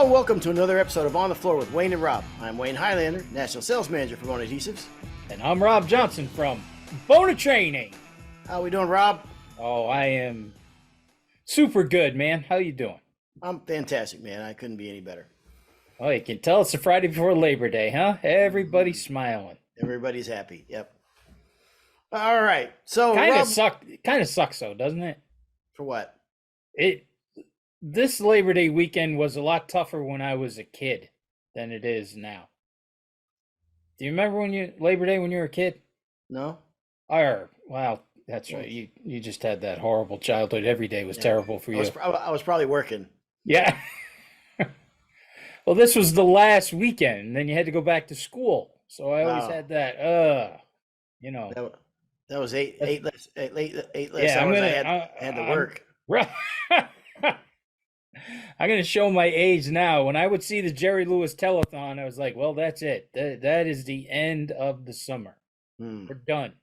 Hello and welcome to another episode of On the Floor with Wayne and Rob. I'm Wayne Highlander, National Sales Manager for Bona Adhesives. And I'm Rob Johnson from Bona Training. How we doing, Rob? Oh, I am super good, man. How you doing? I'm fantastic, man. I couldn't be any better. Oh, you can tell it's the Friday before Labor Day, huh? Everybody's smiling. Everybody's happy. Yep. All right. So Kind Rob, of suck. Kind of sucks, though, doesn't it? for what? This Labor Day weekend was a lot tougher when I was a kid than it is now. Do you remember Labor Day when you were a kid? No. Wow, that's right. You just had that horrible childhood. Every day was terrible for you. I was probably working. Yeah. Well, this was the last weekend, and then you had to go back to school. So I always had that. That was eight less Yeah, hours I had to work. I'm going to show my age now. When I would see the Jerry Lewis telethon, I was like, well, that's it. That is the end of the summer. We're done.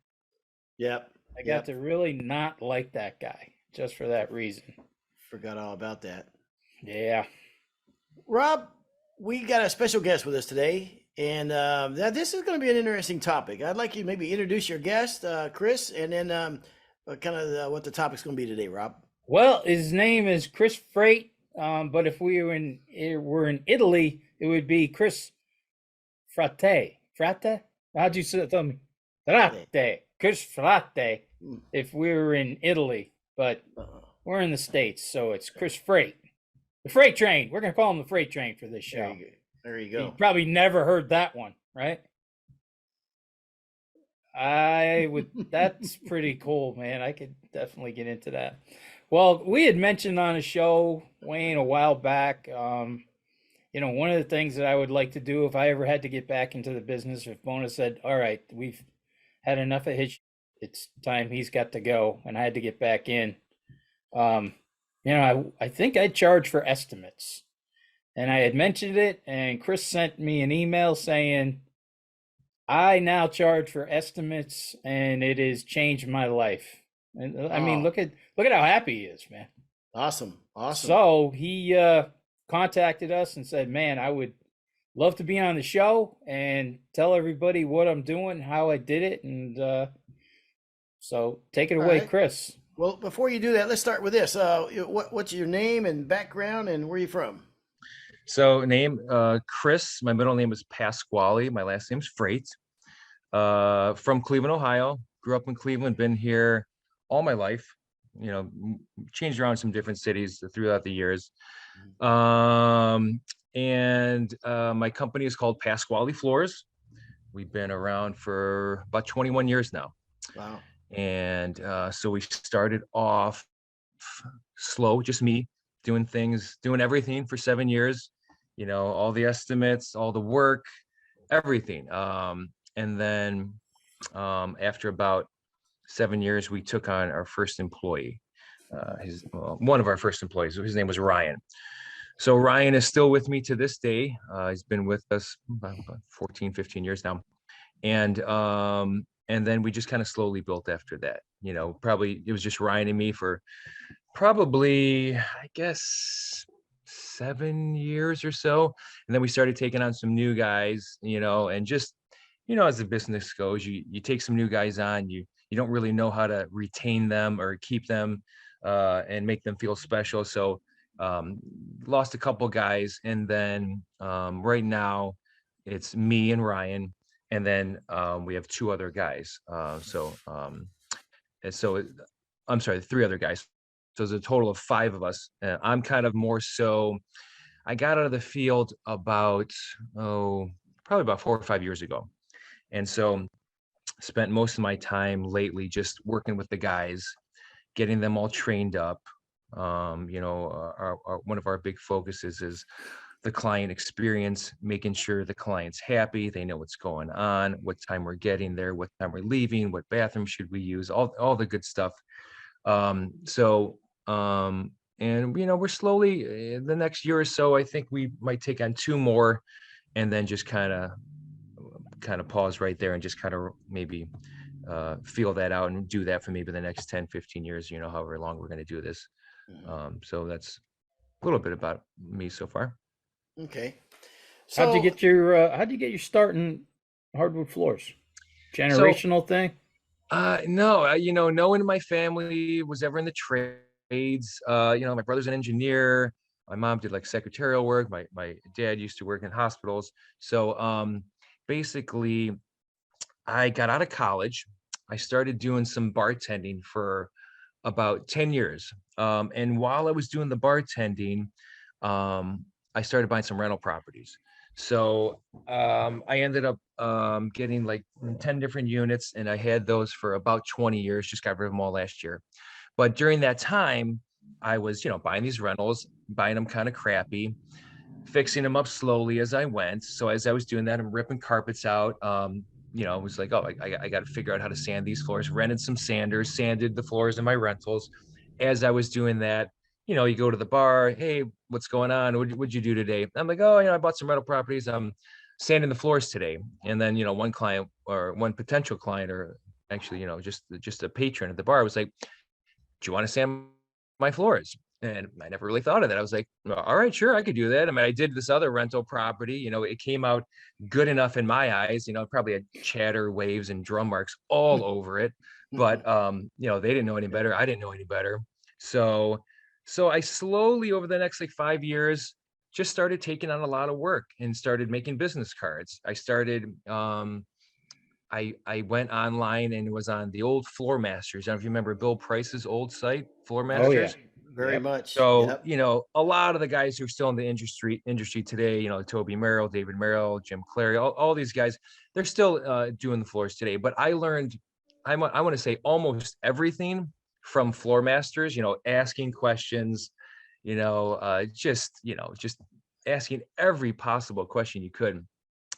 Yep. I got to really not like that guy just for that reason. Forgot all about that. Yeah. Rob, we got a special guest with us today, and this is going to be an interesting topic. I'd like you to maybe introduce your guest, Chris, and then what the topic's going to be today, Rob. Well, his name is Chris Frate, but if we were in Italy, it would be Chris Frate. Frate? How'd you say it? Tell me. Frate. Chris Frate. If we were in Italy, but we're in the States, so it's Chris Frate. The Freight Train. We're going to call him the Freight Train for this show. There you go. You probably never heard that one, right? That's pretty cool, man. I could definitely get into that. Well, we had mentioned on a show, Wayne, a while back, one of the things that I would like to do if I ever had to get back into the business, if Bona said, all right, we've had enough of his, it's time he's got to go, and I had to get back in. I think I'd charge for estimates. And I had mentioned it, and Chris sent me an email saying, I now charge for estimates, and it has changed my life. And I mean, look at how happy he is, man. Awesome. So he contacted us and said, man, I would love to be on the show and tell everybody what I'm doing, how I did it. And so take it away, right. Chris. Well, before you do that, let's start with this. What's your name and background, and where are you from? So Chris, my middle name is Pasquale. My last name's Frate. From Cleveland, Ohio. Grew up in Cleveland, been here all my life, changed around some different cities throughout the years. And my company is called Pasquale Floors. We've been around for about 21 years now. Wow. And so we started off slow, just me doing everything for 7 years, all the estimates, all the work, everything. And then after about 7 years, we took on our first employee, one of our first employees. His name was Ryan. So Ryan is still with me to this day. He's been with us about 14, 15 years now. And then we just kind of slowly built after that. Probably it was just Ryan and me for probably, I guess, 7 years or so. And then we started taking on some new guys, and just, as the business goes, you take some new guys on, you don't really know how to retain them or keep them and make them feel special. So lost a couple guys. And then right now it's me and Ryan. And then we have two other guys. I'm sorry, 3 other guys. So there's a total of 5 of us. I'm kind of more so, I got out of the field about, probably about 4 or 5 years ago. And so spent most of my time lately just working with the guys, getting them all trained up. One of our big focuses is the client experience, making sure the client's happy, they know what's going on, what time we're getting there, what time we're leaving, what bathroom should we use, all the good stuff. And we're slowly, the next year or so, I think we might take on 2 more, and then just kind of pause right there and just kind of maybe feel that out and do that for maybe the next 10, 15 years, however long we're going to do this. So that's a little bit about me so far. Okay. How'd you So get your start in hardwood floors? So, Generational thing? no, no one in my family was ever in the trades. My brother's an engineer. My mom did like secretarial work. My dad used to work in hospitals. So, basically, I got out of college. I started doing some bartending for about 10 years. And while I was doing the bartending, I started buying some rental properties. So I ended up getting like 10 different units, and I had those for about 20 years, just got rid of them all last year. But during that time, I was, buying these rentals, buying them kind of crappy, fixing them up slowly as I went. So as I was doing that, I'm ripping carpets out. I was like, oh, I got to figure out how to sand these floors. Rented some sanders, sanded the floors in my rentals. As I was doing that, you go to the bar. Hey, what's going on? What'd you do today? I'm like, oh, I bought some rental properties. I'm sanding the floors today. And then, one client or one potential client, or actually, just a patron at the bar was like, do you want to sand my floors? And I never really thought of that. I was like, well, all right, sure, I could do that. I mean, I did this other rental property, it came out good enough in my eyes, probably had chatter, waves, and drum marks all over it. But they didn't know any better. I didn't know any better. So I slowly over the next like 5 years just started taking on a lot of work and started making business cards. I went online and was on the old Floor Masters. I don't know if you remember Bill Price's old site, Floor Oh yeah. Masters. very Yep. much. So, Yep. a lot of the guys who are still in the industry today, Toby Merrill, David Merrill, Jim Clary, all these guys, they're still doing the floors today. But I learned, I want to say almost everything from Floor Masters, asking questions, just asking every possible question you could.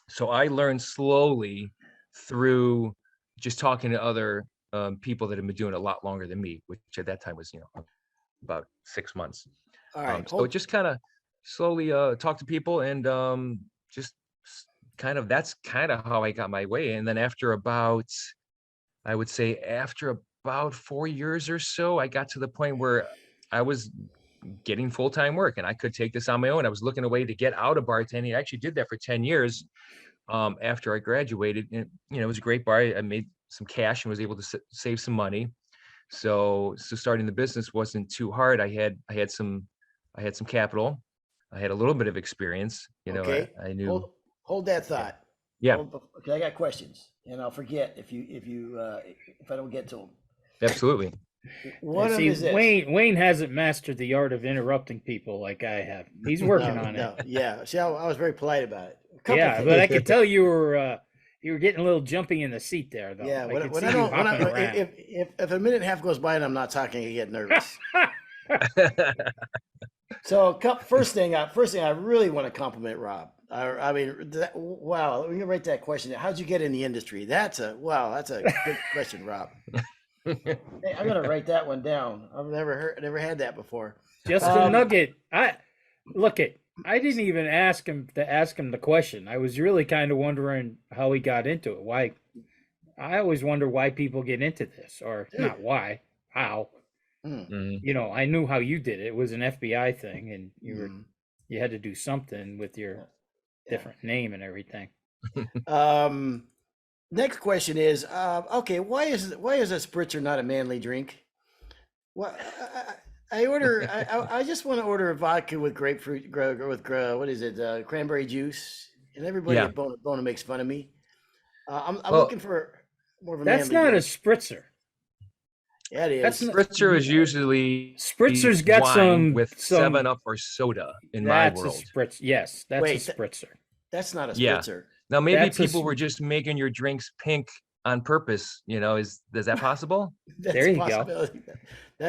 So I learned slowly through just talking to other people that have been doing it a lot longer than me, which at that time was, about 6 months. All right. So just kind of slowly talk to people and just that's kind of how I got my way. And then I would say after about 4 years or so, I got to the point where I was getting full-time work and I could take this on my own. I was looking a way to get out of bartending. I actually did that for 10 years after I graduated. And, it was a great bar. I made some cash and was able to save some money. So starting the business wasn't too hard. I had some capital. I had a little bit of experience. Okay. I knew. Hold that Yeah. thought. Yeah, Okay, I got questions, and I'll forget if I don't get to them. absolutely. One of them See, is this. Wayne hasn't mastered the art of interrupting people like I have. He's working No, on no, it. yeah. See, I was very polite about it. A couple Yeah, things. but I could tell you were getting a little jumpy in the seat there, though. Yeah, I could when see I you don't, when hopping I, around. if a minute and a half goes by and I'm not talking, I get nervous. So first thing I really want to compliment Rob. I mean, wow, let me write that question. How'd you get in the industry? That's a good question, Rob. Hey, I'm gonna write that one down. I've never had that before. Just a nugget. I didn't even ask him the question. I was really kind of wondering how he got into it. Why? I always wonder why people get into this, or Dude. not why, how. Mhm. I knew how you did it. It was an FBI thing, and Mm. you had to do something with your Yeah. different name and everything. Next question is, okay, why is a spritzer not a manly drink? Well, I just want to order a vodka with grapefruit, what is it, cranberry juice, and everybody Yeah. at Bona makes fun of me. I'm Well, looking for more of a That's manly not a drink. spritzer. Yeah, it That's is. not. spritzer is usually Spritzer's got wine some with some. 7-Up or soda in my That's a world. spritz. Yes, that's a Wait, spritzer. that's not a Yeah. spritzer. Now maybe That's a people were just making your drinks pink on purpose. Is that possible? That's There a you go. possibility.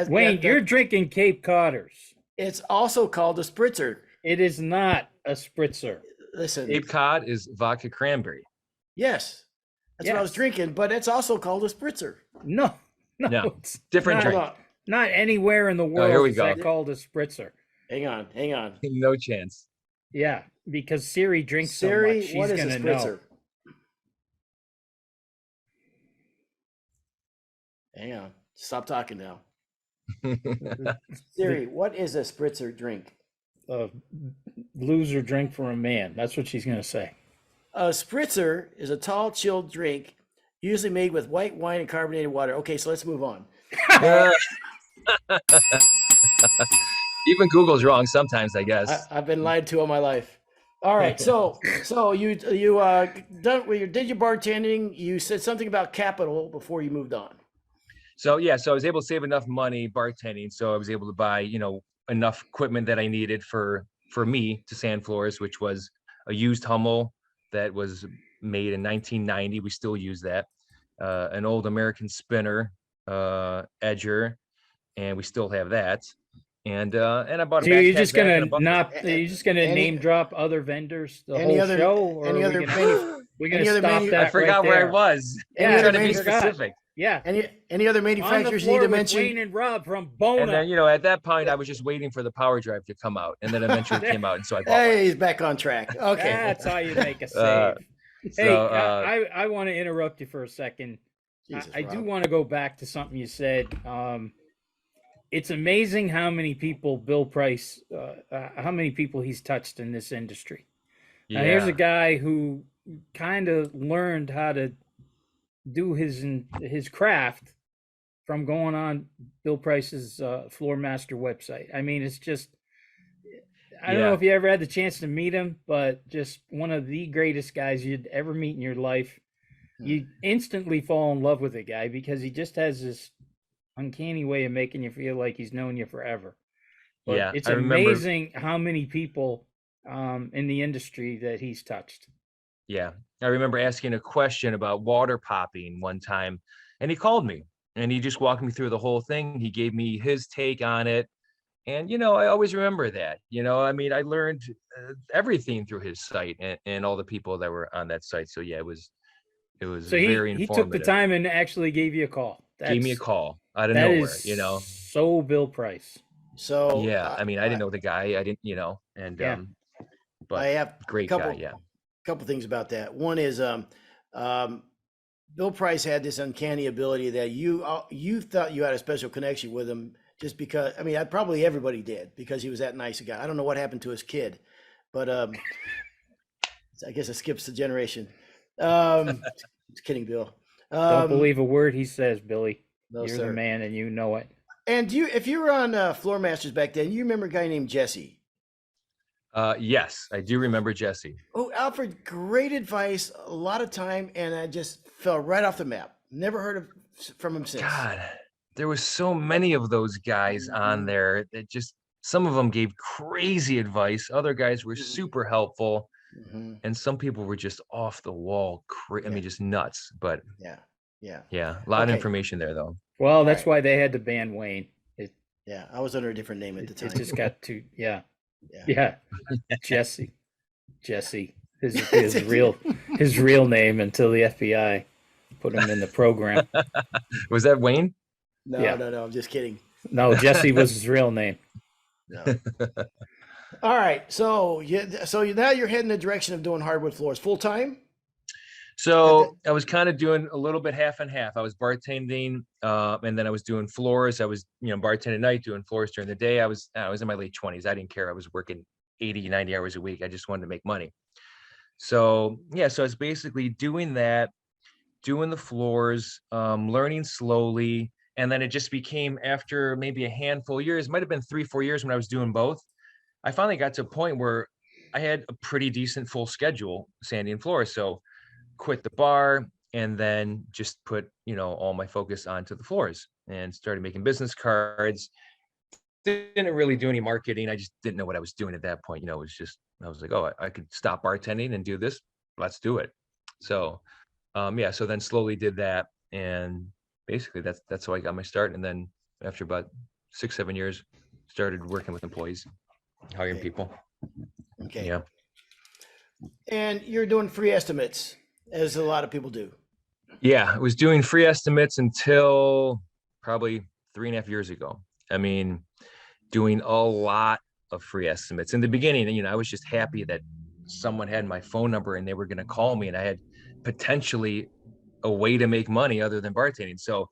Wayne. You're drinking Cape Codders. It's also called a spritzer. It is not a spritzer. Listen, Cape Cod is vodka cranberry. yes, that's what I was Yes. drinking, but it's also called a spritzer. No, No, it's different not, Hold drink. on. not anywhere in the Oh, here world we is go. that called a spritzer. Hang on. No chance. Yeah, because Siri drinks so Siri, much, what she's is a gonna know. spritzer? Hang on. Stop talking now. Siri, what is a spritzer drink? a loser drink for a man. That's what she's gonna say. A spritzer is a tall, chilled drink, usually made with white wine and carbonated water. Okay, so let's move on. Even Google's wrong sometimes, I guess. I've been lied to all my life. All right, so you did your bartending. You said something about capital before you moved on. So yeah, so I was able to save enough money bartending, so I was able to buy, enough equipment that I needed for me to sand floors, which was a used Hummel that was made in 1990. We still use that. An old American spinner, edger, and we still have that. And I bought a So backpack. you're just back gonna and a bucket. not you're just gonna Any- name drop other vendors the any whole other- show, or any are other we gonna, manu- we're gonna any other stop manu- that I forgot right where there. I was. Yeah, I'm trying to I be forgot. specific. Yeah. Any other On the manufacturers you floor need to with mention? Wayne and Rob from Bona. And then, at that point, I was just waiting for the power drive to come out, and then eventually it came out, and so I bought one. Hey, he's back on track. Okay. That's how you make a save. Hey, So, I want to interrupt you for a second. Jesus, I do Rob. want to go back to something you said. It's amazing how many people Bill Price, how many people he's touched in this industry. Now, here's a guy who kind of learned how to do his craft from going on Bill Price's Floor Master website. I mean, it's just, I don't know if you ever had the chance to meet him, but just one of the greatest guys you'd ever meet in your life. You instantly fall in love with the guy because he just has this uncanny way of making you feel like he's known you forever. But it's amazing how many people in the industry that he's touched. Yeah. I remember asking a question about water popping one time, and he called me and he just walked me through the whole thing. He gave me his take on it. And, I always remember that, I mean, I learned everything through his site and all the people that were on that site. So yeah, it was So very he informative. took the time and actually gave you a call. Gave me a call out of that nowhere, is so Bill Price. So Yeah. I mean, I didn't know the guy. I didn't, and, but I have great couple, guy. Yeah. couple things about that. One is Bill Price had this uncanny ability that you thought you had a special connection with him just because. I mean, probably everybody did because he was that nice a guy. I don't know what happened to his kid, but I guess it skips the generation. Just kidding, Bill. Don't believe a word he says, Billy. No, You're sir. the man, and you know it. And if you were on Floor Masters back then, you remember a guy named Jesse. Yes, I do remember Jesse. Oh, Alfred, great advice. A lot of time, and I just fell right off the map. Never heard from him since. God, there was so many of those guys on there that just, some of them gave crazy advice. Other guys were super helpful. Mm-hmm. And some people were just off the wall. I mean, just nuts. But yeah, a lot of information there, though. Well, that's why they had to ban Wayne. Yeah, I was under a different name at the time. It just got too, yeah. Jesse, his real name until the FBI put him in the program. Was that Wayne? No, Yeah. no, I'm just kidding. No, Jesse was his real name. No. All right, so now you're heading the direction of doing hardwood floors full time. So I was kind of doing a little bit half and half. I was bartending, and then I was doing floors. I was, bartending at night, doing floors during the day. I was in my late 20s. I didn't care. I was working 80, 90 hours a week. I just wanted to make money. So yeah, so I was basically doing that, doing the floors, learning slowly. And then it just became, after maybe a handful of years, might've been 3-4 years when I was doing both, I finally got to a point where I had a pretty decent full schedule sanding floors. So quit the bar and then just put, all my focus onto the floors and started making business cards. Didn't really do any marketing. I just didn't know what I was doing at that point. It was just, I was like, oh, I could stop bartending and do this. Let's do it. So, so then slowly did that. And basically that's how I got my start. And then after about 6-7 years, started working with employees, hiring people. Okay. Yeah. And you're doing free estimates, as a lot of people do. Yeah, I was doing free estimates until probably 3.5 years ago. I mean, doing a lot of free estimates. In the beginning, I was just happy that someone had my phone number and they were going to call me and I had potentially a way to make money other than bartending. So,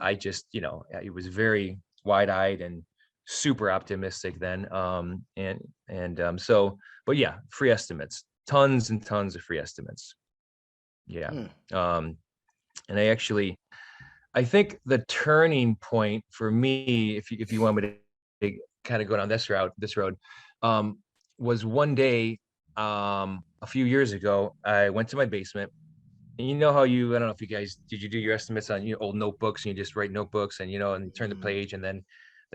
I just, it was very wide-eyed and super optimistic then. So, but yeah, free estimates, tons and tons of free estimates. Yeah. Hmm. And I think the turning point for me, if you want me to kind of go down this road, um, was one day, a few years ago, I went to my basement. And you know how I don't know if you guys, did you do your estimates on old notebooks, and you just write notebooks, and, and you turn the page, and then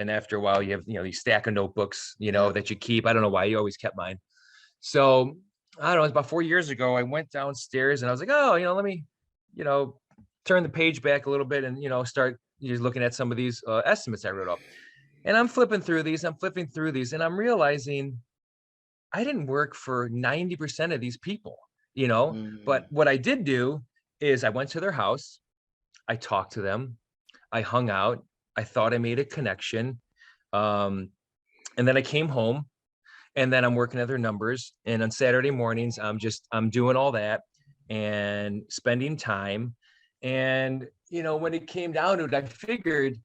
after a while you have, these stack of notebooks, Yeah. that you keep. I don't know why you always kept mine. So I don't know, it's about 4 years ago, I went downstairs and I was like, oh, let me, you know, turn the page back a little bit and, start just looking at some of these estimates I wrote up. And I'm flipping through these, and I'm realizing I didn't work for 90% of these people, but Mm. what I did do is I went to their house, I talked to them, I hung out, I thought I made a connection. Um, and then I came home, and then I'm working at their numbers. And on Saturday mornings, I'm doing all that and spending time. And, when it came down to it,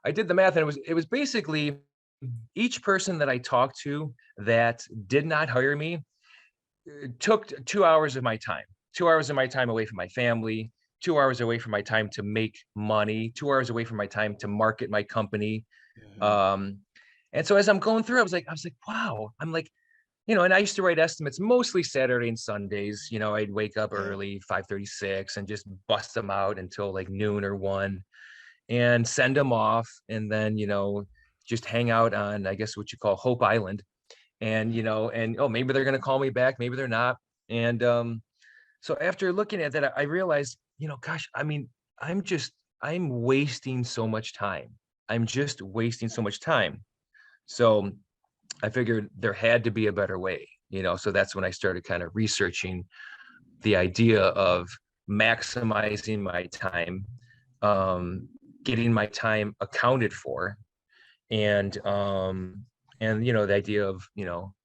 I did the math, and it was basically each person that I talked to that did not hire me took 2 hours of my time, 2 hours of my time away from my family, 2 hours away from my time to make money, 2 hours away from my time to market my company. Mhm. Um, and so as I'm going through, I was like, wow. I'm like, and I used to write estimates mostly Saturday and Sundays. I'd wake up Yeah. early, 5:36, and just bust them out until like noon or 1, and send them off. And then, just hang out on, I guess, what you call Hope Island. And, oh, maybe they're going to call me back. Maybe they're not. And so after looking at that, I realized, gosh, I mean, I'm wasting so much time. I'm just wasting so much time. So I figured there had to be a better way, so that's when I started kind of researching the idea of maximizing my time, um, getting my time accounted for, and the idea of,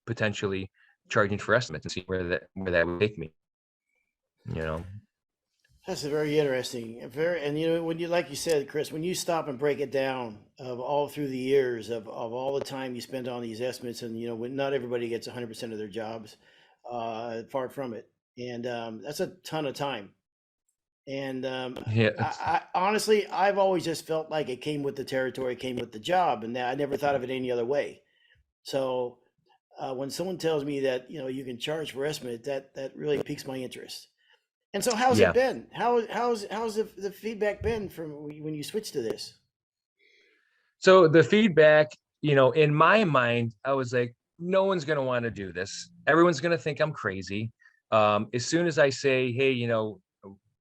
potentially charging for estimates and see where that would take me, you know. That's a very interesting, very, and when you, like you said, Chris, when you stop and break it down of all through the years of all the time you spend on these estimates, and when not everybody gets 100% of their jobs, far from it, and that's a ton of time. And Yeah. I honestly, I've always just felt like it came with the territory, came with the job, and that I never thought of it any other way. So when someone tells me that you can charge for estimate, that really piques my interest. And so, how's it Yeah. been? How's the feedback been from when you switched to this? So the feedback, in my mind, I was like, no one's going to want to do this. Everyone's going to think I'm crazy. As soon as I say, hey,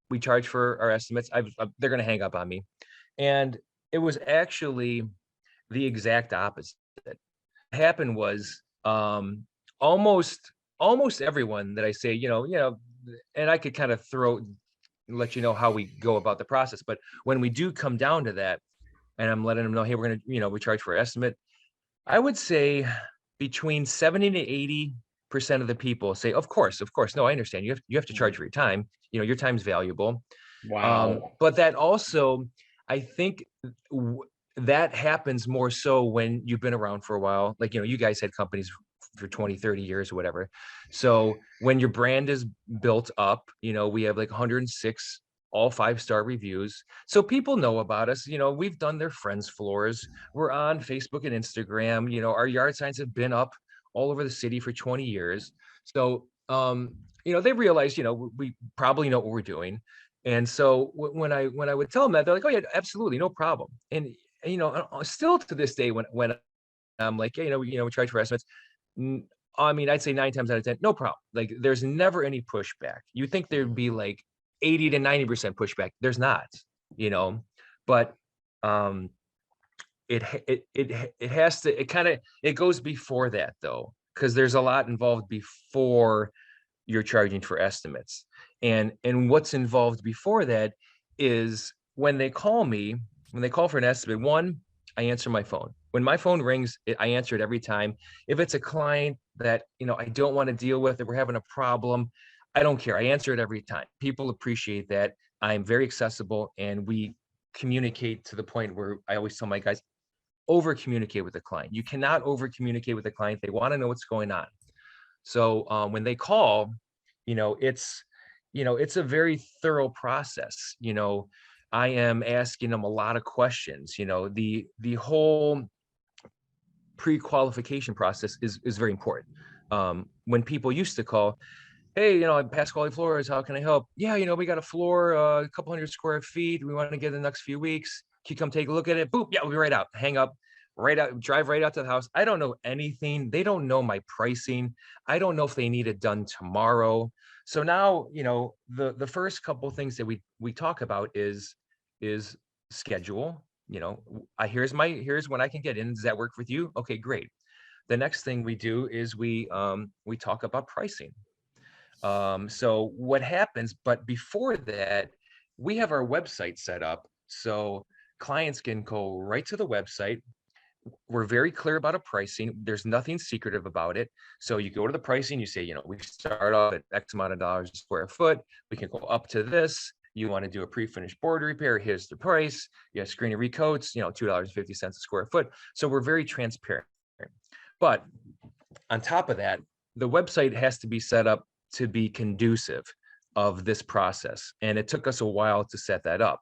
we charge for our estimates, they're going to hang up on me. And it was actually the exact opposite. What happened was, almost everyone that I say, and I could kind of let you know how we go about the process. But when we do come down to that, and I'm letting them know, hey, we're going to, we charge for estimate, I would say between 70 to 80% of the people say, of course, no, I understand. You have to charge Mhm. for your time. Your time's valuable. Wow. But that also, I think that happens more so when you've been around for a while. Like, you guys had companies for 20, 30 years or whatever. So when your brand is built up, we have like 106 all 5-star reviews. So people know about us. We've done their friends floors. We're on Facebook and Instagram. Our yard signs have been up all over the city for 20 years. So, they realize, we probably know what we're doing. And so when I would tell them that, they're like, oh yeah, absolutely, no problem. And still to this day, when I'm like, yeah, we charge for estimates. I mean, I'd say 9 times out of 10, no problem. Like, there's never any pushback. You think there'd be like 80 to 90% pushback. There's not, but um, it has to. It goes before that though, because there's a lot involved before you're charging for estimates. And what's involved before that is when they call for an estimate, one, I answer my phone. When my phone rings, I answer it every time. If it's a client that I don't want to deal with, if we're having a problem, I don't care. I answer it every time. People appreciate that. I'm very accessible, and we communicate to the point where I always tell my guys, over communicate with the client. You cannot over communicate with the client. They want to know what's going on. So when they call, it's a very thorough process. I am asking them a lot of questions. The whole pre-qualification process is very important. When people used to call, hey, I'm Pasquale Floors, how can I help? Yeah, we got a floor, a couple hundred square feet. We want to get in the next few weeks. Can you come take a look at it? Boop, yeah, we'll be right out. Hang up, right out, drive right out to the house. I don't know anything. They don't know my pricing. I don't know if they need it done tomorrow. So now, the first couple of things that we talk about is schedule. Here's when I can get in. Does that work with you? Okay, great. The next thing we do is we talk about pricing. So what happens, but before that, we have our website set up so clients can go right to the website. We're very clear about a pricing. There's nothing secretive about it. So you go to the pricing, you say, we start off at X amount of dollars a square foot. We can go up to this. You want to do a pre-finished board repair, here's the price. You have screen and recoats, $2.50 a square foot. So we're very transparent. But on top of that, the website has to be set up to be conducive of this process. And it took us a while to set that up.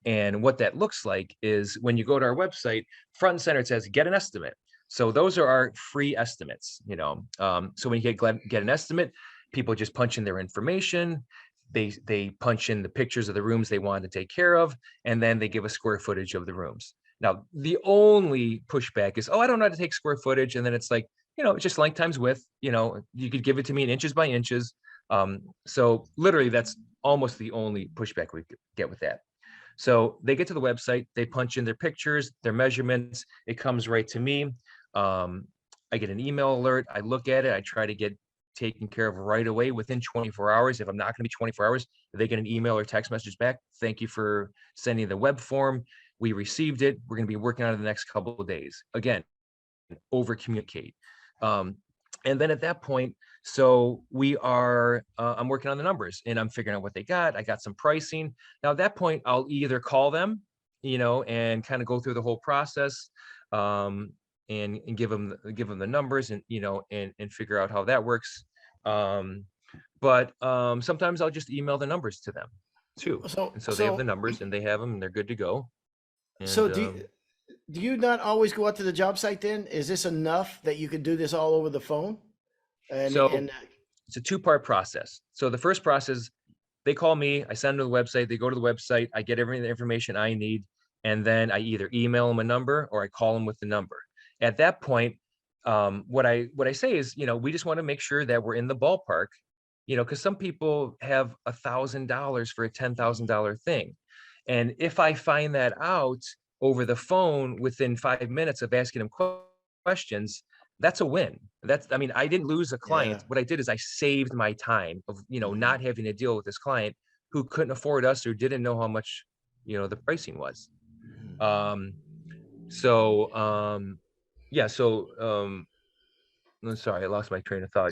And what that looks like is when you go to our website, front and center, it says get an estimate. So those are our free estimates. So when you get an estimate, people just punch in their information. They punch in the pictures of the rooms they want to take care of, and then they give a square footage of the rooms. Now, the only pushback is, I don't know how to take square footage. And then it's like, it's just length times width. You could give it to me in inches by inches. So literally that's almost the only pushback we get with that. So they get to the website, they punch in their pictures, their measurements, it comes right to me. I get an email alert, I look at it, I try to get taken care of right away within 24 hours. If I'm not going to be 24 hours, they get an email or text message back. Thank you for sending the web form. We received it. We're going to be working on it the next couple of days. Again, over communicate. And then at that point, so we are, I'm working on the numbers and I'm figuring out what they got. I got some pricing. Now at that point, I'll either call them, and kind of go through the whole process, and give them the numbers and, and figure out how that works. But sometimes I'll just email the numbers to them too. So they have the numbers and they have them and they're good to go. And, so do you not always go out to the job site then? Is this enough that you could do this all over the phone? And it's a two-part process. So the first process, they call me, I send them to the website, they go to the website, I get every information I need, and then I either email them a number or I call them with the number. At that point, what I say is, we just want to make sure that we're in the ballpark, because some people have $1,000 for a $10,000 thing. And if I find that out over the phone within 5 minutes of asking them questions, that's a win. I didn't lose a client. Yeah. What I did is I saved my time of, not having to deal with this client who couldn't afford us or didn't know how much, the pricing was. I'm sorry, I lost my train of thought.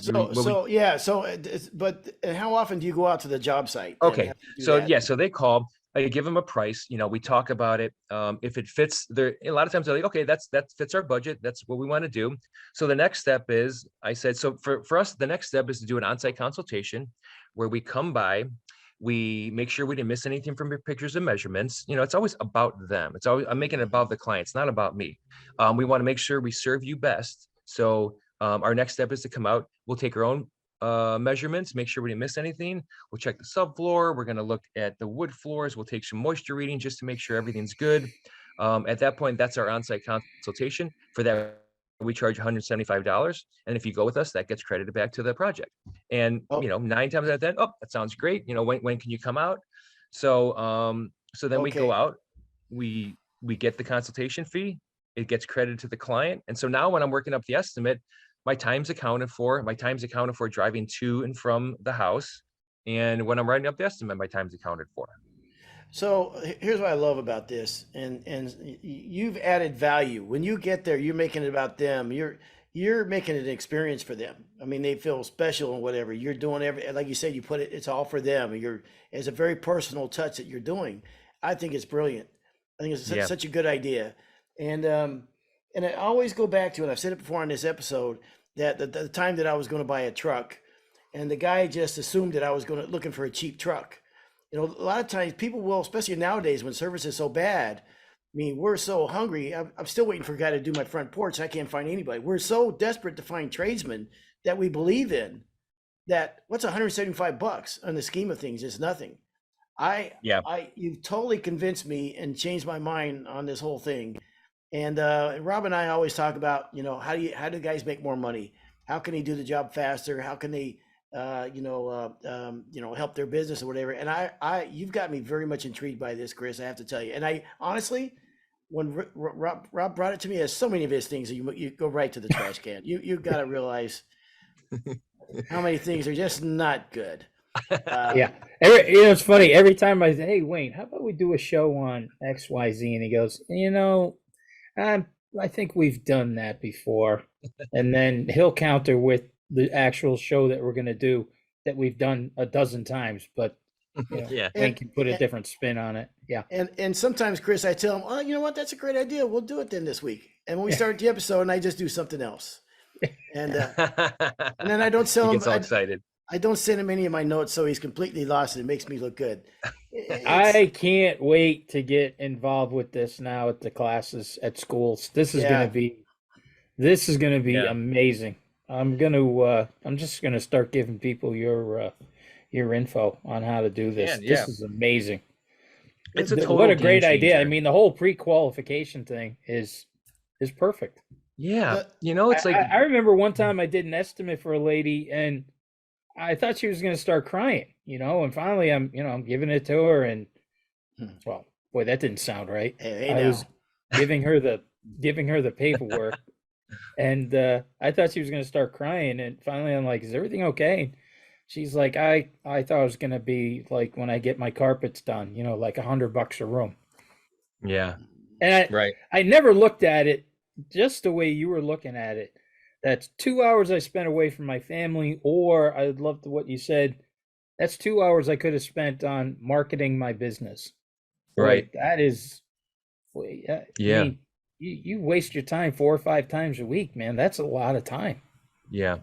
But how often do you go out to the job site? Okay. So they call, I give them a price, we talk about it. If it fits a lot of times they're like, okay, that fits our budget. That's what we want to do. So the next step is, I said, so for us, the next step is to do an on-site consultation where we come by, we make sure we didn't miss anything from your pictures and measurements. It's always about them. I'm making it about the client. It's not about me. We want to make sure we serve you best. So our next step is to come out. We'll take our own measurements, make sure we didn't miss anything. We'll check the subfloor. We're going to look at the wood floors. We'll take some moisture reading just to make sure everything's good. At that point, that's our on-site consultation. For that, we charge $175. And if you go with us, that gets credited back to the project. And, 9 times out of 10, that sounds great. When can you come out? So then we go out, we get the consultation fee. It gets credited to the client. And so now when I'm working up the estimate, my time's accounted for. My time's accounted for driving to and from the house. And when I'm writing up the estimate, my time's accounted for. So here's what I love about this, and you've added value. When you get there, you're making it about them. You're making it an experience for them. They feel special and whatever. You're doing like you said, you put it's all for them. It's a very personal touch that you're doing. I think it's brilliant. I think it's such a good idea. And And I always go back to it. I've said it before on this episode that the time that I was going to buy a truck, and the guy just assumed that I was looking for a cheap truck. You know, a lot of times people will, especially nowadays when service is so bad. I mean, we're so hungry. I'm still waiting for a guy to do my front porch. I can't find anybody. We're so desperate to find tradesmen that we believe in that what's $175 on the scheme of things is nothing. Yeah. You've totally convinced me and changed my mind on this whole thing. And Rob and I always talk about, you know, how do guys make more money? How can they do the job faster? How can they, help their business or whatever? And you've got me very much intrigued by this, Chris. I have to tell you. And I honestly, when Rob brought it to me, as so many of his things, you go right to the trash can. You got to realize how many things are just not good. Yeah. It's funny. Every time I say, hey, Wayne, how about we do a show on XYZ? And he goes, I think we've done that before. And then he'll counter with the actual show that we're going to do that we've done a dozen times. But, Yeah. Wayne can put a different spin on it. Yeah. And sometimes, Chris, I tell him, oh, you know what? That's a great idea. We'll do it then this week. And when we start the episode, and I just do something else. And then I don't tell He him. gets all excited. I don't send him any of my notes, so he's completely lost, and it makes me look good. I can't wait to get involved with this now at the classes at schools. This is going to be amazing. I'm just gonna start giving people your info on how to do this. Yeah. This is amazing. It's a total what a great game idea. I changer. mean, the whole pre-qualification thing is perfect. Yeah, it's like I remember one time I did an estimate for a lady, and I thought she was going to start crying, and finally I'm giving it to her, and well, boy, that didn't sound right. I was giving her the paperwork, and I thought she was going to start crying, and finally I'm like, is everything okay? And she's like, I thought it was going to be like when I get my carpets done, like $100 a room. Yeah. And I never looked at it just the way you were looking at it. That's 2 hours I spent away from my family, or I loved what you said. That's 2 hours I could have spent on marketing my business. Right. That is, I mean, you waste your time 4 or 5 times a week, man. That's a lot of time. Yeah.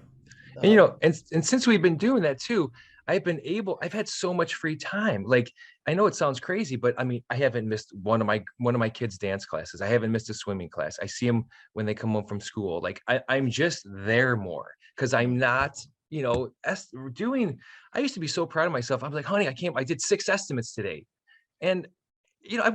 And, and since we've been doing that too, I've had so much free time. Like, I know it sounds crazy, but I mean, I haven't missed one of my kids' dance classes. I haven't missed a swimming class. I see them when they come home from school. Like I'm just there more because I'm not, I used to be so proud of myself. I'm like, honey, I did 6 estimates today. And, I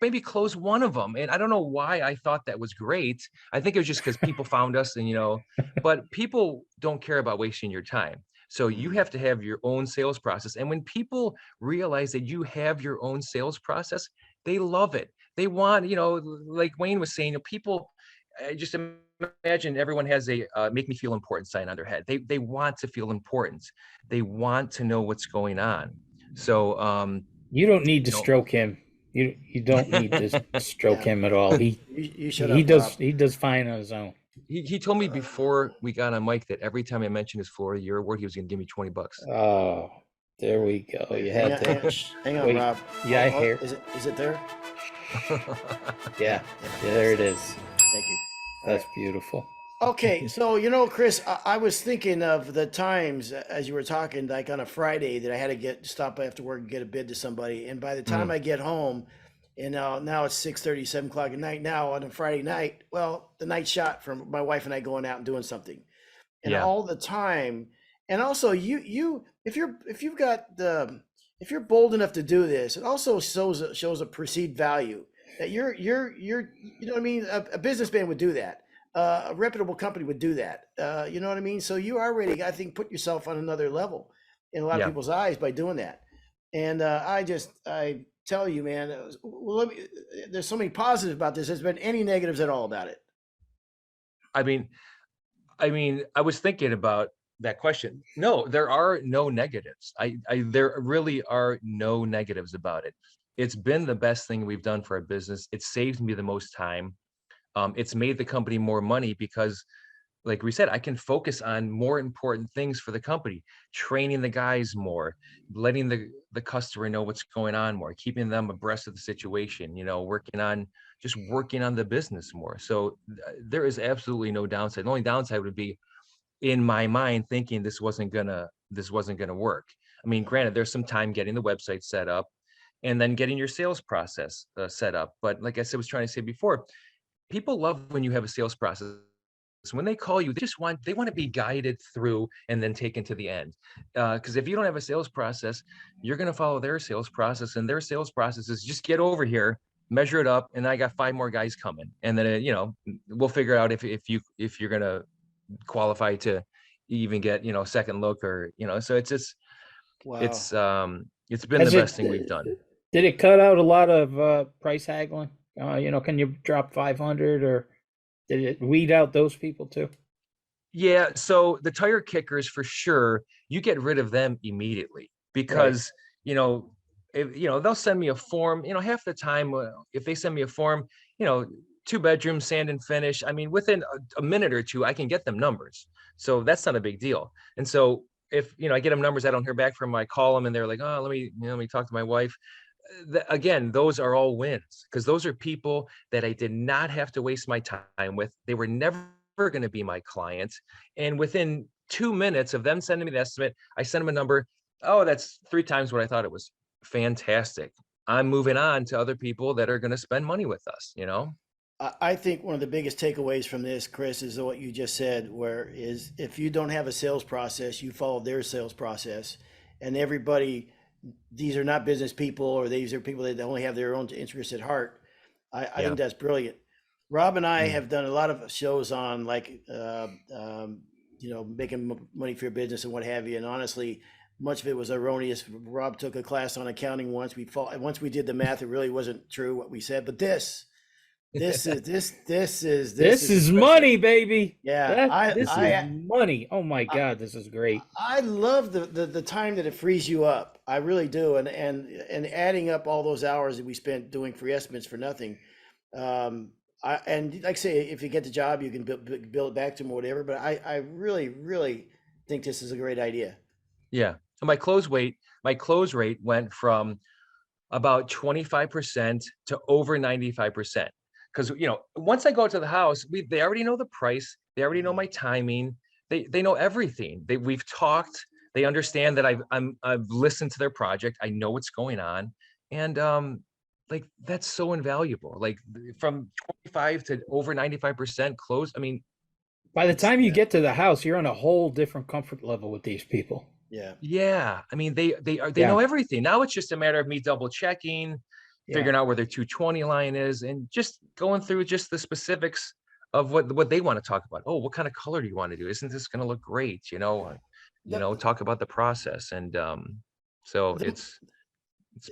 maybe close one of them. And I don't know why I thought that was great. I think it was just because people found us and, but people don't care about wasting your time. So you have to have your own sales process. And when people realize that you have your own sales process, they love it. They want, like Wayne was saying, people, just imagine everyone has a make me feel important sign on their head. They want to feel important. They want to know what's going on. So you don't need to stroke him. You don't need to stroke him at all. He does fine on his own. He told me before we got on mic that every time I mentioned his Florida Year Award, he was going to give me $20. Oh, there we go. You had to hang on, wait. Rob. Yeah, I hear. Is it there? Yeah, there it is. Thank you. That's beautiful. Okay, so Chris, I was thinking of the times as you were talking, like on a Friday that I had to stop after work and get a bid to somebody, and by the time I get home, and now it's 6:30, 7 o'clock at night. Now on a Friday night, well, the night shot from my wife and I going out and doing something, and all the time. And also, if you're bold enough to do this, it also shows a perceived value that you're what I mean. A businessman would do that. A reputable company would do that. You know what I mean? So you already, I think, put yourself on another level in a lot of people's eyes by doing that. And I tell you, man, there's so many positives about this. Has been any negatives at all about it? I mean, I was thinking about that question. No, there are no negatives. There really are no negatives about it. It's been the best thing we've done for our business. It saved me the most time. It's made the company more money because like we said, I can focus on more important things for the company, training the guys more, letting the customer know what's going on more, keeping them abreast of the situation, working on the business more. So there is absolutely no downside. The only downside would be in my mind thinking this wasn't gonna work. I mean, granted, there's some time getting the website set up and then getting your sales process set up. But like I said, was trying to say before, people love when you have a sales process. So when they call you, they want to be guided through and then taken to the end. Because if you don't have a sales process, you're going to follow their sales process, and their sales process is just get over here, measure it up, and I got 5 more guys coming, and then we'll figure out if you're going to qualify to even get second look, or so it's just Wow. it's been the Has best it thing we've done. did it cut out a lot of price haggling? Can you drop 500, or did it weed out those people too? Yeah, so the tire kickers for sure, you get rid of them immediately Right. because, they'll send me a form, half the time, if they send me a form, you know, 2 bedroom sand and finish, I mean, within a minute or two, I can get them numbers. So that's not a big deal. And so if, I get them numbers, I don't hear back from them, I call them and they're like, oh, let me talk to my wife. Again, those are all wins because those are people that I did not have to waste my time with. They were never going to be my client. And within 2 minutes of them sending me the estimate, I sent them a number. Oh, that's 3 times what I thought it was. Fantastic. I'm moving on to other people that are going to spend money with us. I think one of the biggest takeaways from this, Chris, is what you just said, where is if you don't have a sales process, you follow their sales process, and everybody, these are not business people, or these are people that only have their own interests at heart. I Yeah. think that's brilliant. Rob and I Mm. have done a lot of shows on like, making money for your business and what have you. And honestly, much of it was erroneous. Rob took a class on accounting once. Once we did the math, it really wasn't true what we said. But this This is is special. money, baby. Yeah, This is money. Oh my I God, this is great. I love the time that it frees you up. I really do. And adding up all those hours that we spent doing free estimates for nothing. And like I say, if you get the job, you can build it back to them or whatever. But I really, really think this is a great idea. Yeah. So my close rate went from about 25% to over 95%. Because once I go to the house, they already know the price, they already know Yeah. my timing, they know everything. We've talked, they understand that I've listened to their project, I know what's going on. And like that's so invaluable. Like from 25 to over 95% close. I mean, By the It's time you yeah, get to the house, you're on a whole different comfort level with these people. yeah. yeah, I mean, they Yeah. know everything. Now it's just a matter of me double checking, Yeah. figuring out where their 220 line is, and just going through just the specifics of what they want to talk about. Oh, what kind of color do you want to do? Isn't this going to look great? The, Talk about the process. And so the, it's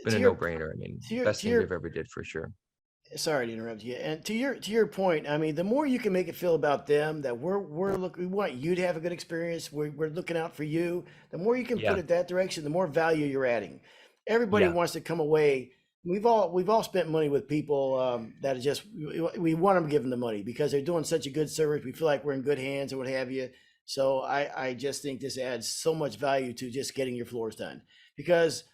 been to a your no-brainer. I mean, to your best to thing your we've ever did for sure. sorry to interrupt you. And to your point, I mean, the more you can make it feel about them that we want you to have a good experience. We're looking out for you. The more you can put Yeah, it that direction, the more value you're adding. Everybody yeah, wants to come away. We've all spent money with people that are just we want them to give them the money because they're doing such a good service. We feel like we're in good hands or what have you. So I just think this adds so much value to just getting your floors done because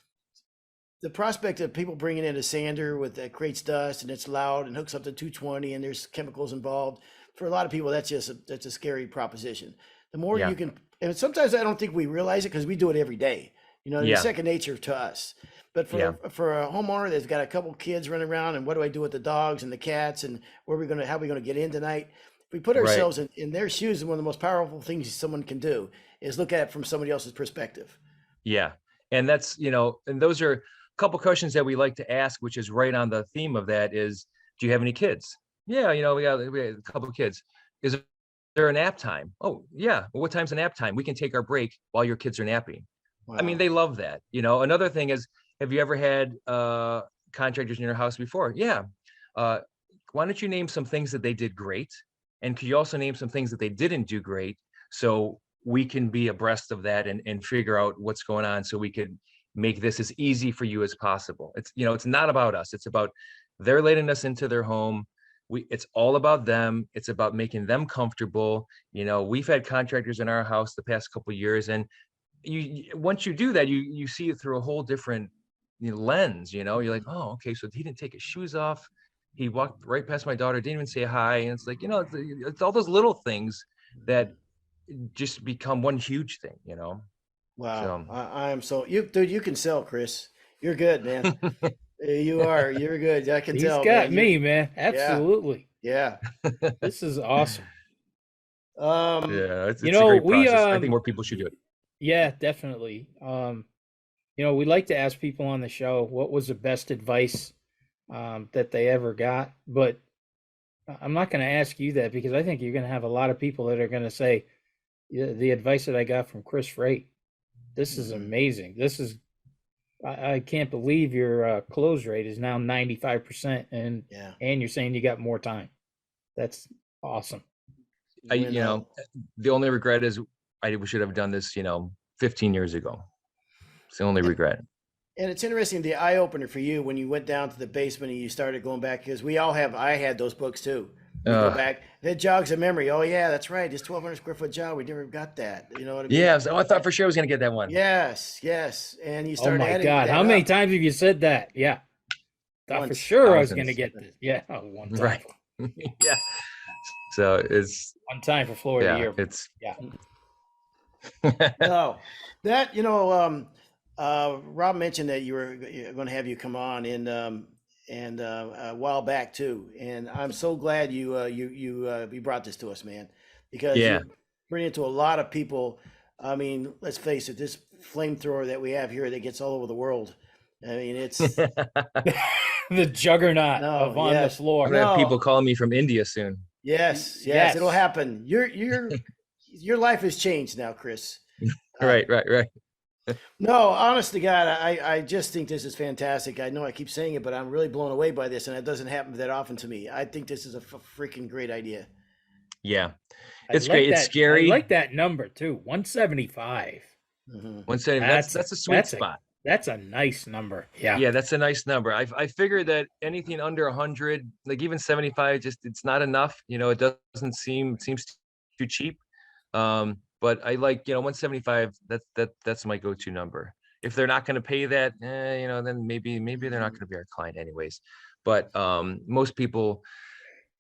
the prospect of people bringing in a sander with that creates dust and it's loud and hooks up to 220 and there's chemicals involved, for a lot of people that's a scary proposition. The more yeah, you can, and sometimes I don't think we realize it because we do it every day. It's yeah, second nature to us. But yeah. for a homeowner that's got a couple kids running around and what do I do with the dogs and the cats and how are we gonna get in tonight? If we put Right. ourselves in their shoes, and one of the most powerful things someone can do is look at it from somebody else's perspective. Yeah. And and those are a couple questions that we like to ask, which is right on the theme of that is, do you have any kids? Yeah, we got a couple of kids. Is there a nap time? Oh, yeah. Well, what time's a nap time? We can take our break while your kids are napping. I mean, Wow. they love that. Another thing is, have you ever had contractors in your house before? Yeah. Uh, why don't you name some things that they did great? And could you also name some things that they didn't do great? So we can be abreast of that and figure out what's going on so we could make this as easy for you as possible. It's not about us. It's about they're letting us into their home. it's all about them. It's about making them comfortable. We've had contractors in our house the past couple of years, and once you do that, you see it through a whole different lens. You're like, oh, okay, so he didn't take his shoes off. He walked right past my daughter, didn't even say hi. And it's like, it's all those little things that just become one huge thing. Wow. So I am so dude, you can sell, Chris. You're good, man. You're good. I can He's tell, got man. me, man. Yeah. Absolutely. Yeah. This is awesome. yeah, it's You a know, great we process. I think more people should do it. yeah, definitely. We like to ask people on the show what was the best advice that they ever got, but I'm not going to ask you that because I think you're going to have a lot of people that are going to say, yeah, the advice that I got from Chris Frate. This is amazing. I can't believe your close rate is now 95%, and you're saying you got more time. That's awesome. The only regret is I should have done this, 15 years ago. It's the only regret. And it's interesting, the eye opener for you when you went down to the basement and you started going back, because I had those books too. We go back, that jogs a memory. Oh yeah, that's right. This 1,200 square foot job, we never got that. You know what I mean? Yeah, I thought for sure I was going to get that one. Yes. And you start oh my adding God, how many times have you said that? Yeah. Thought for sure I was going to get this. Yeah, one time. Right. Yeah. So it's one time for Florida year. It's no, that Rob mentioned that you're going to have you come on and a while back too, and I'm so glad you brought this to us, man, because you bring it to a lot of people. I mean, let's face it, this flamethrower that we have here that gets all over the world. I mean, it's the juggernaut of on the floor. I'm gonna have people calling me from India soon. Yes, it'll happen. Your life has changed now, Chris. Right. No, honest to God, I just think this is fantastic. I know I keep saying it, but I'm really blown away by this, and it doesn't happen that often to me. I think this is a freaking great idea. Yeah, it's great. It's scary. I like that number too, 175. 170. That's a sweet spot. That's a nice number. Yeah. Yeah, that's a nice number. I figured that anything under 100, like even 75, it's not enough. It doesn't seems too cheap. But I like, 175. That's my go-to number. If they're not going to pay that, then maybe they're not going to be our client anyways. But most people,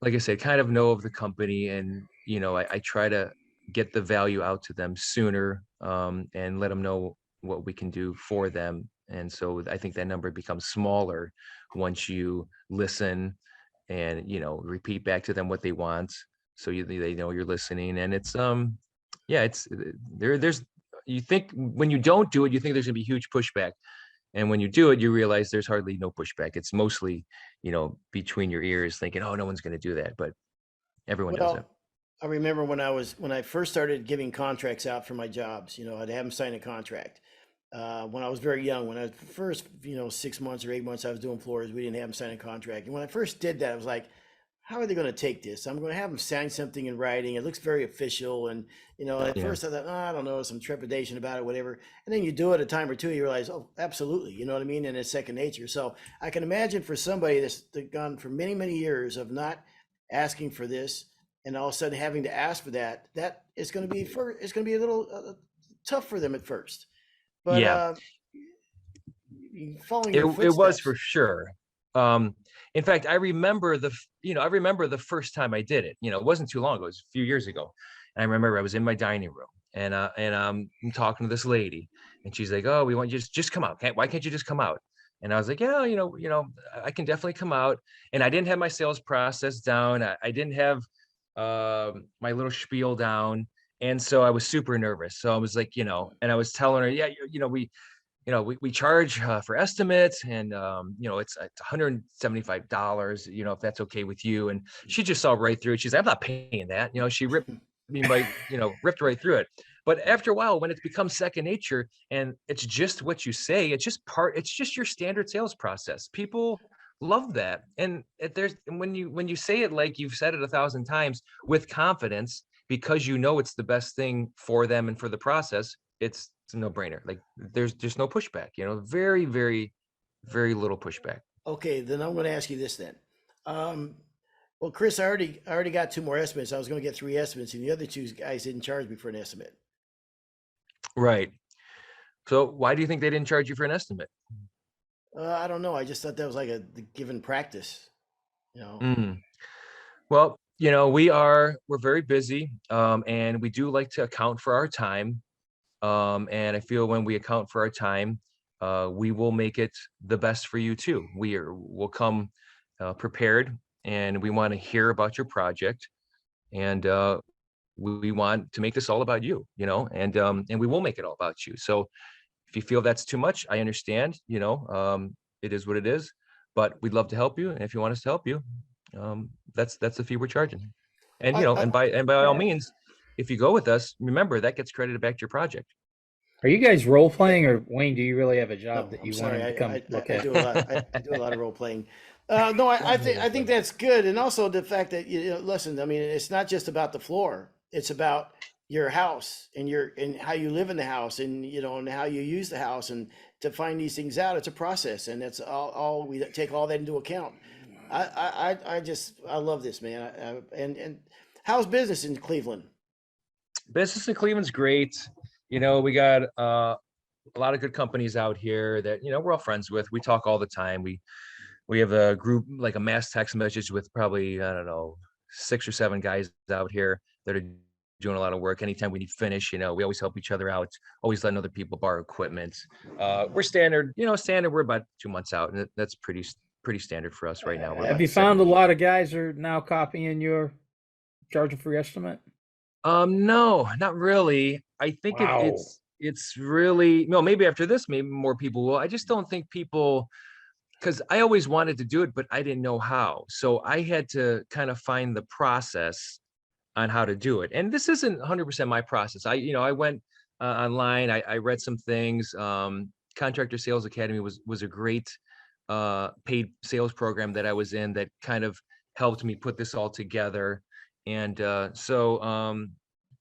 like I said, kind of know of the company, and I try to get the value out to them sooner, and let them know what we can do for them. And so I think that number becomes smaller once you listen and repeat back to them what they want, so they know you're listening. And it's it's there's you think when you don't do it, you think there's gonna be huge pushback, and when you do it, you realize there's hardly no pushback. It's mostly between your ears thinking, oh, no one's gonna do that, but everyone does it. I remember when I first started giving contracts out for my jobs, I'd have them sign a contract. When I was very young, when I was first, 6 months or 8 months, I was doing floors, we didn't have them sign a contract. And when I first did that, I was like, how are they going to take this? I'm going to have them sign something in writing. It looks very official. And, at first I thought, I don't know, some trepidation about it, whatever. And then you do it a time or two, you realize, oh, absolutely. You know what I mean? And it's second nature. So I can imagine for somebody that's gone for many, many years of not asking for this, and all of a sudden having to ask for that is going to be a little tough for them at first. But following your footsteps. It was for sure. In fact, I remember the first time I did it. It wasn't too long ago. It was a few years ago. And I remember I was in my dining room, and I'm talking to this lady, and she's like, "Oh, we want you to just come out. Why can't you just come out?" And I was like, "Yeah, I can definitely come out." And I didn't have my sales process down. I didn't have my little spiel down. And so I was super nervous. So I was like, and I was telling her, yeah, we charge for estimates, and it's $175, if that's okay with you. And she just saw right through it. She's like, I'm not paying that. She ripped me ripped right through it. But after a while, when it becomes second nature and it's just what you say, it's just your standard sales process. People love that. And when you say it like you've said it 1,000 times with confidence, because it's the best thing for them and for the process, it's a no-brainer. Like there's no pushback, very, very, very little pushback. Okay, then I'm going to ask you this then. Well, Chris, I already got two more estimates. I was going to get three estimates, and the other two guys didn't charge me for an estimate. Right. So why do you think they didn't charge you for an estimate? I don't know. I just thought that was like the given practice, you know. Mm. Well, we're very busy, and we do like to account for our time. And I feel when we account for our time, we will make it the best for you too. We'll come prepared, and we want to hear about your project, and we want to make this all about you, and we will make it all about you. So if you feel that's too much, I understand. It is what it is, but we'd love to help you, and if you want us to help you, that's the fee we're charging. And I, I, by all Yeah. means, if you go with us, remember that gets credited back to your project. Are you guys role playing, or Wayne? Do you really have a job no, that I'm you want sorry. him to come look I at? do a lot. I do a lot of role playing. No, I think that's good, and also the fact that listen. I mean, it's not just about the floor. It's about your house and how you live in the house, and and how you use the house, and to find these things out. It's a process, and it's all we take all that into account. I love this, man. And how's business in Cleveland? Business in Cleveland's great. We got a lot of good companies out here that we're all friends with. We talk all the time. We have a group, like a mass text message with probably, I don't know, 6 or 7 guys out here that are doing a lot of work. Anytime we need finish, we always help each other out, always letting other people borrow equipment. We're standard, we're about 2 months out, and that's pretty standard for us right now. We're Have about you found a 7 lot of guys are now copying your charge a free estimate? No, not really. I think Wow. it's really, no, maybe after this, maybe more people will. I just don't think people, because I always wanted to do it, but I didn't know how. So I had to kind of find the process on how to do it. And this isn't 100% my process. I went online, I read some things. Contractor Sales Academy was a great paid sales program that I was in that kind of helped me put this all together. And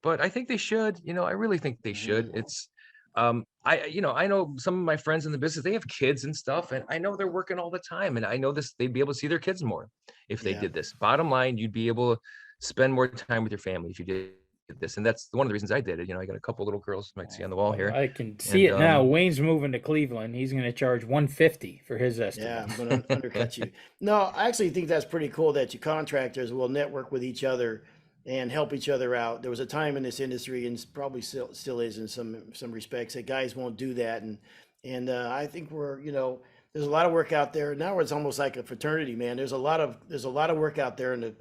but I think they should, I really think they should. It's I know some of my friends in the business, they have kids and stuff, and I know they're working all the time, and I know they'd be able to see their kids more if they Yeah. did this. Bottom line, you'd be able to spend more time with your family if you did this. And that's one of the reasons I did it. I got a couple little girls you might see on the wall here. I can see And it now. Wayne's moving to Cleveland. He's going to charge $150 for his Yeah, estimate. I'm going to undercut you. No, I actually think that's pretty cool that you contractors will network with each other and help each other out. There was a time in this industry, and probably still is in some respects, that guys won't do that, and I think there's a lot of work out there now. It's almost like a fraternity, man. There's a lot of work out there, and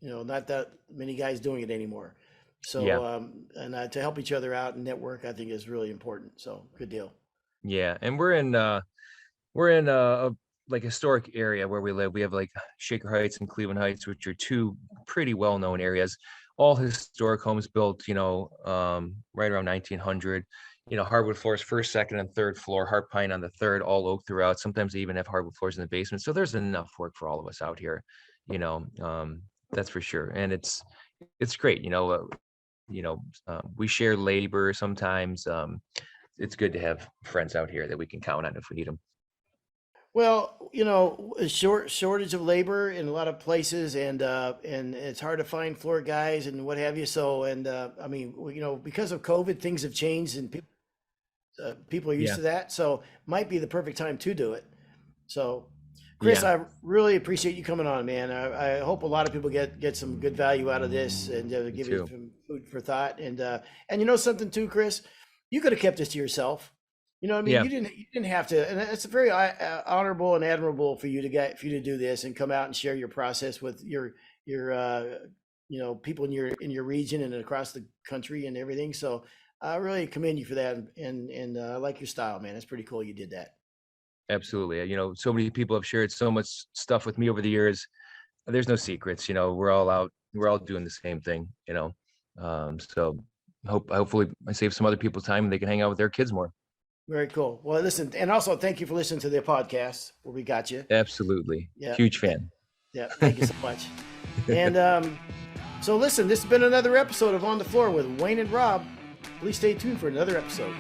not that many guys doing it anymore. So Yeah. and to help each other out and network, I think is really important. So good deal. Yeah, and we're in a like historic area where we live. We have like Shaker Heights and Cleveland Heights, which are two pretty well-known areas. All historic homes built, right around 1900. Hardwood floors, first, second, and third floor. Heart pine on the third. All oak throughout. Sometimes they even have hardwood floors in the basement. So there's enough work for all of us out here. That's for sure. And it's great. We share labor sometimes. It's good to have friends out here that we can count on if we need them. Well, a shortage of labor in a lot of places, and it's hard to find floor guys and what have you. So, and I mean, because of COVID, things have changed, and people are used Yeah. to that. So, might be the perfect time to do it. So, Chris, Yeah. I really appreciate you coming on, man. I hope a lot of people get some good value out of this, and give you too. some food for thought. And something too, Chris, you could have kept this to yourself. You know what I mean? Yeah. You didn't have to, and it's very honorable and admirable for you to do this and come out and share your process with your people in your region and across the country and everything. So I really commend you for that, and I like your style, man. It's pretty cool you did that. Absolutely. So many people have shared so much stuff with me over the years. There's no secrets, we're all out, we're all doing the same thing, so hopefully I save some other people time and they can hang out with their kids more. Very cool. Well, listen, and also thank you for listening to the podcast where we got you. Absolutely. Yeah. Huge fan. Yeah, thank you so much. And so listen, this has been another episode of On the Floor with Wayne and Rob. Please stay tuned for another episode.